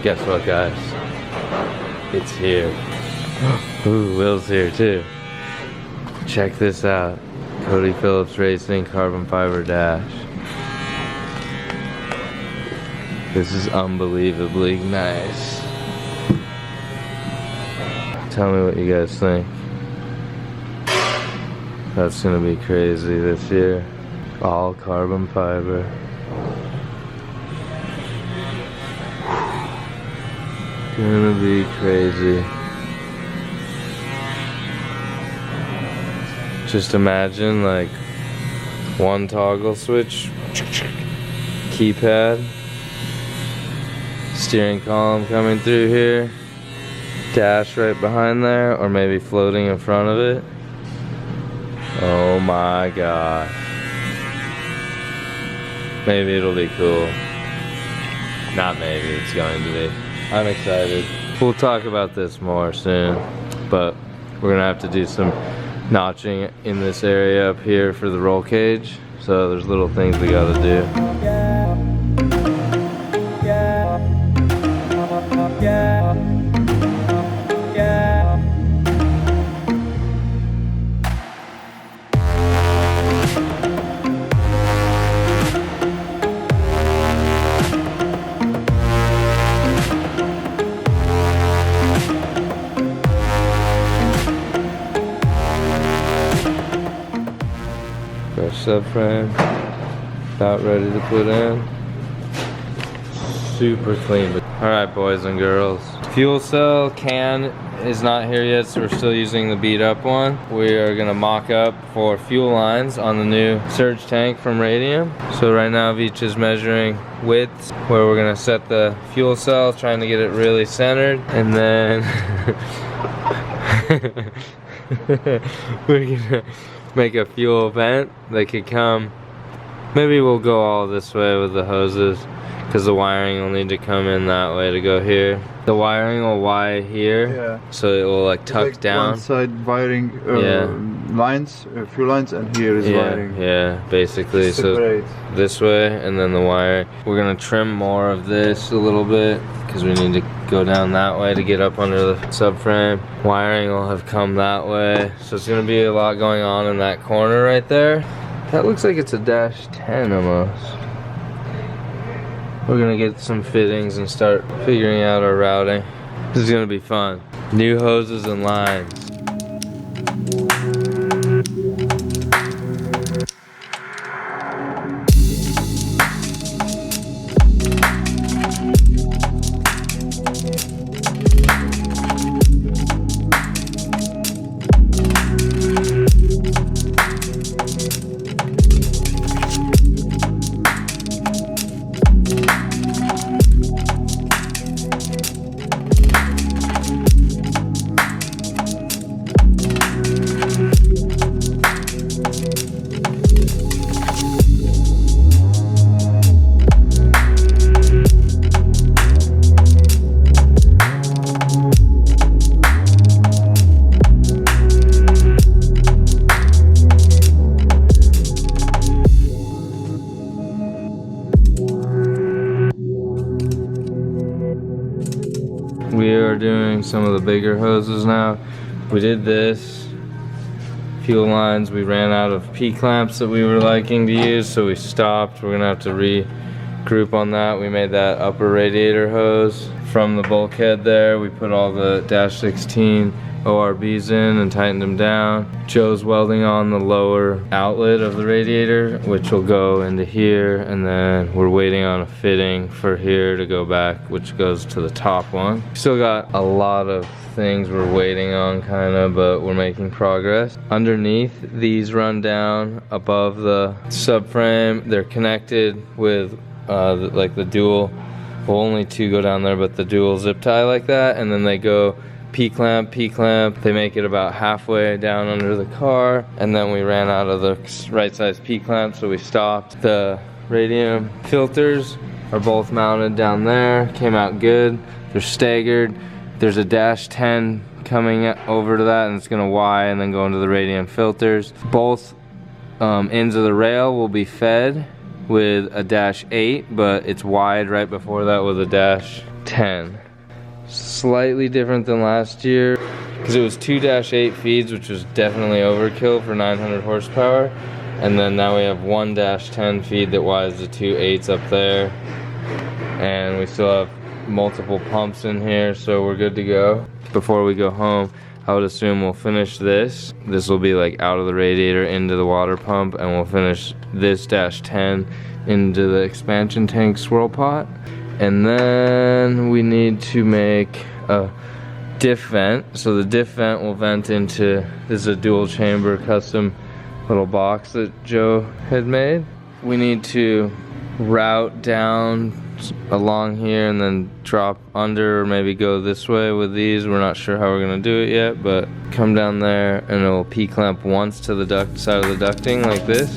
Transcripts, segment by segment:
guess what, guys? It's here. Ooh, Will's here too. Check this out. Cody Phillips Racing carbon fiber dash. This is unbelievably nice. Tell me what you guys think. That's gonna be crazy this year. All carbon fiber. Gonna be crazy. Just imagine like one toggle switch, keypad, steering column coming through here, dash right behind there, or maybe floating in front of it. Oh my gosh. Maybe it'll be cool. Not maybe, it's going to be. I'm excited. We'll talk about this more soon, but we're gonna have to do some notching in this area up here for the roll cage. So there's little things we gotta do. Subframe about ready to put in. Super clean. Alright, boys and girls, fuel cell can is not here yet, so we're still using the beat up one. We are gonna mock up for fuel lines on the new surge tank from Radium. So right now Veach is measuring width where we're gonna set the fuel cell, trying to get it really centered, and then we're gonna make a fuel vent that could come. Maybe we'll go all this way with the hoses, because the wiring will need to come in that way to go here. The wiring will wire here, yeah, so it will like tuck like down. One side wiring lines, fuel lines, and here is wiring. Yeah, basically. So this way, and then the wire. We're gonna trim more of this a little bit, because we need to go down that way to get up under the subframe. Wiring will have come that way, so it's gonna be a lot going on in that corner right there. That looks like it's a dash 10 almost. We're gonna get some fittings and start figuring out our routing. This is gonna be fun. New hoses and lines. We are doing some of the bigger hoses now. We did this, fuel lines, we ran out of P-clamps that we were liking to use, so we stopped. We're gonna have to regroup on that. We made that upper radiator hose from the bulkhead there. We put all the dash 16 ORBs in and tightened them down. Joe's welding on the lower outlet of the radiator, which will go into here, and then we're waiting on a fitting for here to go back, which goes to the top one. Still got a lot of things we're waiting on kinda, but we're making progress. Underneath, these run down above the subframe. They're connected with like the dual, well, only two go down there, but the dual zip tie like that, and then they go P-clamp, P-clamp. They make it about halfway down under the car, and then we ran out of the right size P-clamp, so we stopped. The Radium filters are both mounted down there, came out good. They're staggered. There's a dash 10 coming over to that, and it's gonna Y and then go into the Radium filters. Both ends of the rail will be fed with a dash 8, but it's wide right before that with a dash 10. Slightly different than last year because it was 2-8 feeds, which was definitely overkill for 900 horsepower. And then now we have 1-10 feed that wires the 2 8s up there. And we still have multiple pumps in here, so we're good to go. Before we go home, I would assume we'll finish this. This will be like out of the radiator into the water pump, and we'll finish this -10 into the expansion tank swirl pot. And then we need to make a diff vent. So the diff vent will vent into, this is a dual chamber custom little box that Joe had made. We need to route down along here and then drop under, or maybe go this way with these. We're not sure how we're gonna do it yet, but come down there and it will P-clamp once to the duct side of the ducting like this.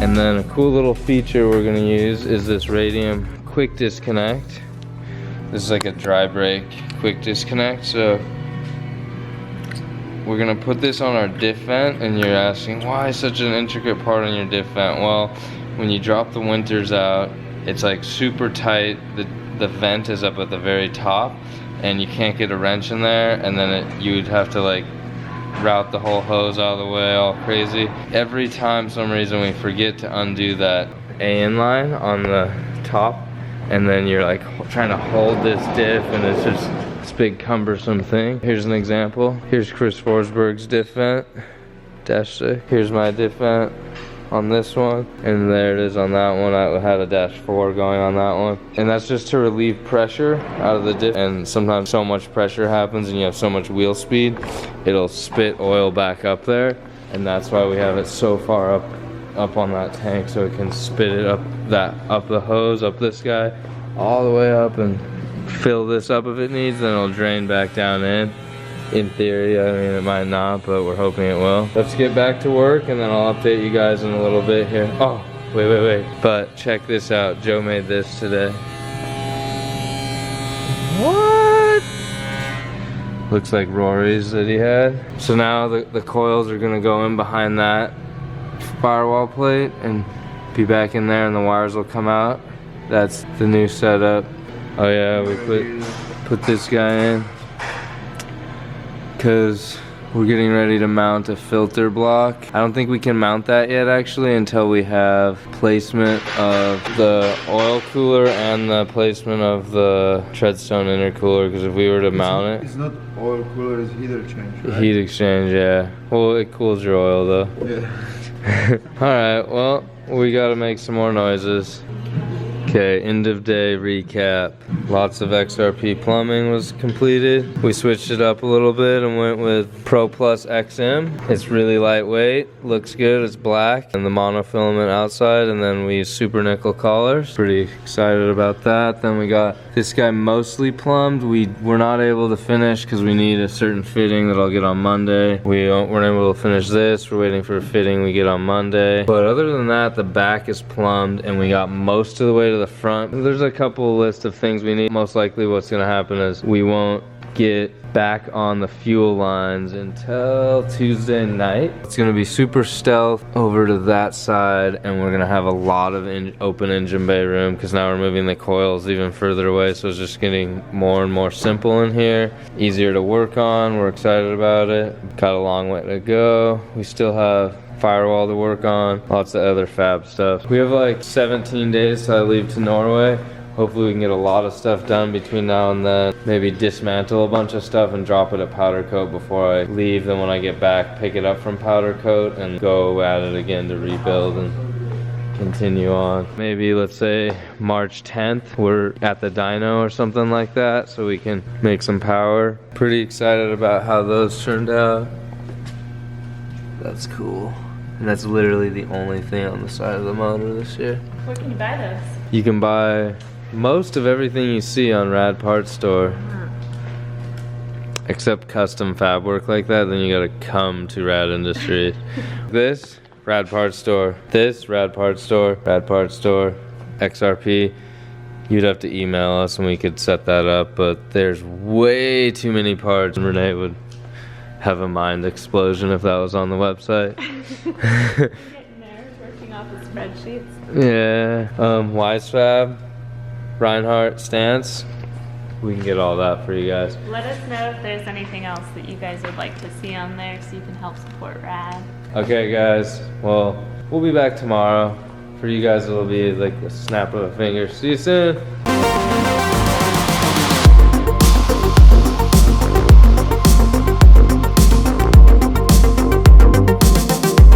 And then a cool little feature we're gonna use is this radium quick disconnect. This is like a dry brake quick disconnect. So we're gonna put this on our diff vent, and you're asking why such an intricate part on your diff vent? Well, when you drop the winters out, it's like super tight. The vent is up at the very top, and you can't get a wrench in there, and then you'd have to like route the whole hose out of the way all crazy. Every time, some reason, we forget to undo that AN line on the top, and then you're like trying to hold this diff, and it's just this big cumbersome thing. Here's an example. Here's Chris Forsberg's diff vent, -6. Here's my diff vent on this one, and there it is on that one. I had a -4 going on that one, and that's just to relieve pressure out of the diff. And sometimes so much pressure happens and you have so much wheel speed, it'll spit oil back up there, and that's why we have it so far up on that tank, so it can spit it up the hose, up this guy, all the way up, and fill this up if it needs. Then it'll drain back down in theory. I mean, it might not, but we're hoping it will. Let's get back to work, and then I'll update you guys in a little bit here. Oh, wait. But check this out. Joe made this today. What? Looks like Rory's that he had. So now the coils are gonna go in behind that firewall plate and be back in there, and the wires will come out. That's the new setup. Oh yeah, we put this guy in because we're getting ready to mount a filter block. I don't think we can mount that yet actually until we have placement of the oil cooler and the placement of the treadstone intercooler, because if we were to mount it... It's not oil cooler, it's heat exchange, right? Heat exchange, yeah. Well, it cools your oil though. Yeah. Alright, well, we gotta make some more noises. Okay, end of day recap. Lots of XRP plumbing was completed. We switched it up a little bit and went with Pro Plus XM. It's really lightweight, looks good, it's black, and the monofilament outside, and then we use super nickel collars. Pretty excited about that. Then we got this guy mostly plumbed. We're not able to finish because we need a certain fitting that I'll get on Monday. We weren't able to finish this. We're waiting for a fitting we get on Monday. But other than that, the back is plumbed, and we got most of the way to the front. There's a couple list of things we need. Most likely what's gonna happen is we won't get back on the fuel lines until Tuesday night. It's gonna be super stealth over to that side, and we're gonna have a lot of open engine bay room because now we're moving the coils even further away, so it's just getting more and more simple in here, easier to work on. We're excited about it. Got a long way to go. We still have firewall to work on, lots of other fab stuff. We have like 17 days till I leave to Norway. Hopefully we can get a lot of stuff done between now and then. Maybe dismantle a bunch of stuff and drop it at powder coat before I leave. Then when I get back, pick it up from powder coat and go at it again to rebuild and continue on. Maybe let's say March 10th, we're at the dyno or something like that, so we can make some power. Pretty excited about how those turned out. That's cool. And that's literally the only thing on the side of the motor this year. Where can you buy those? You can buy most of everything you see on Rad Parts Store. Except custom fab work like that, then you gotta come to Rad Industries. This Rad Parts Store. This, Rad Parts Store, Rad Parts Store, XRP. You'd have to email us and we could set that up, but there's way too many parts. Renee would have a mind explosion if that was on the website. Getting there, working off the spreadsheets. Yeah. Wise Fab, Reinhardt, Stance. We can get all that for you guys. Let us know if there's anything else that you guys would like to see on there so you can help support Rad. Okay guys, well, we'll be back tomorrow. For you guys, it'll be like a snap of a finger. See you soon.